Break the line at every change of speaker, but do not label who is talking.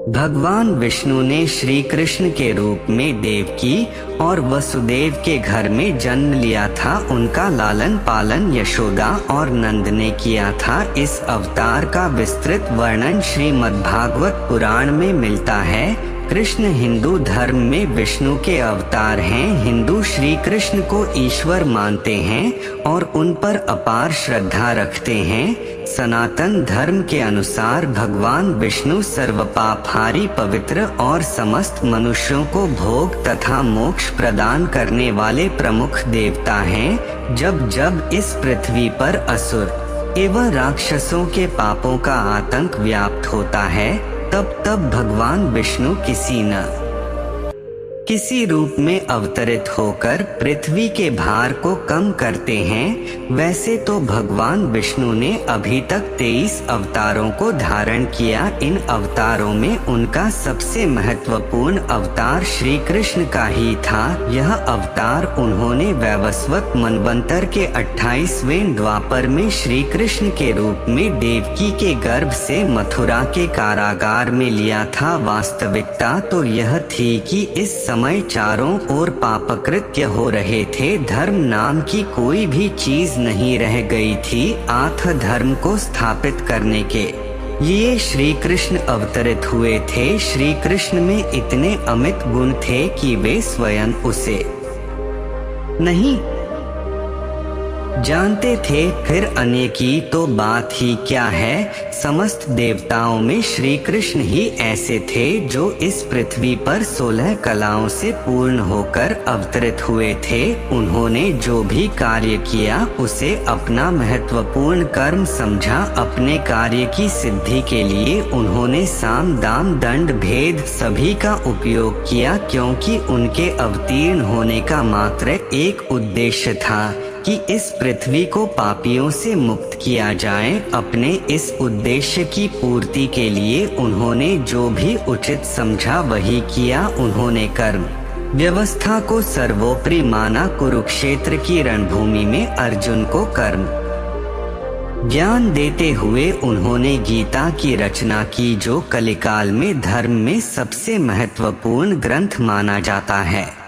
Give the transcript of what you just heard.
भगवान विष्णु ने श्री कृष्ण के रूप में देवकी और वसुदेव के घर में जन्म लिया था। उनका लालन पालन यशोदा और नंद ने किया था। इस अवतार का विस्तृत वर्णन श्रीमद्भागवत पुराण में मिलता है। कृष्ण हिंदू धर्म में विष्णु के अवतार हैं। हिंदू श्री कृष्ण को ईश्वर मानते हैं और उन पर अपार श्रद्धा रखते हैं। सनातन धर्म के अनुसार भगवान विष्णु सर्वपापहारी, पवित्र और समस्त मनुष्यों को भोग तथा मोक्ष प्रदान करने वाले प्रमुख देवता हैं। जब जब इस पृथ्वी पर असुर एवं राक्षसों के पापों का आतंक व्याप्त होता है, तब तब भगवान विष्णु किसी रूप में अवतरित होकर पृथ्वी के भार को कम करते हैं। वैसे तो भगवान विष्णु ने अभी तक 23 अवतारों को धारण किया। इन अवतारों में उनका सबसे महत्वपूर्ण अवतार श्री कृष्ण का ही था। यह अवतार उन्होंने वैवस्वत मनवंतर के 28वें द्वापर में श्री कृष्ण के रूप में देवकी के गर्भ से मथुरा के कारागार में लिया था। वास्तविकता तो यह थी कि इस समय चारों ओर पापकृत्य हो रहे थे। धर्म नाम की कोई भी चीज नहीं रह गई थी। आथ धर्म को स्थापित करने के लिए श्री कृष्ण अवतरित हुए थे। श्री कृष्ण में इतने अमित गुण थे कि वे स्वयं उसे नहीं जानते थे, फिर अन्य की तो बात ही क्या है। समस्त देवताओं में श्री कृष्ण ही ऐसे थे जो इस पृथ्वी पर 16 कलाओं से पूर्ण होकर अवतरित हुए थे। उन्होंने जो भी कार्य किया उसे अपना महत्वपूर्ण कर्म समझा। अपने कार्य की सिद्धि के लिए उन्होंने साम दाम दंड भेद सभी का उपयोग किया, क्योंकि उनके अवतीर्ण होने का मात्र एक उद्देश्य था कि इस पृथ्वी को पापियों से मुक्त किया जाए। अपने इस उद्देश्य की पूर्ति के लिए उन्होंने जो भी उचित समझा वही किया। उन्होंने कर्म व्यवस्था को सर्वोपरि माना। कुरुक्षेत्र की रणभूमि में अर्जुन को कर्म ज्ञान देते हुए उन्होंने गीता की रचना की, जो कलिकाल में धर्म में सबसे महत्वपूर्ण ग्रंथ माना जाता है।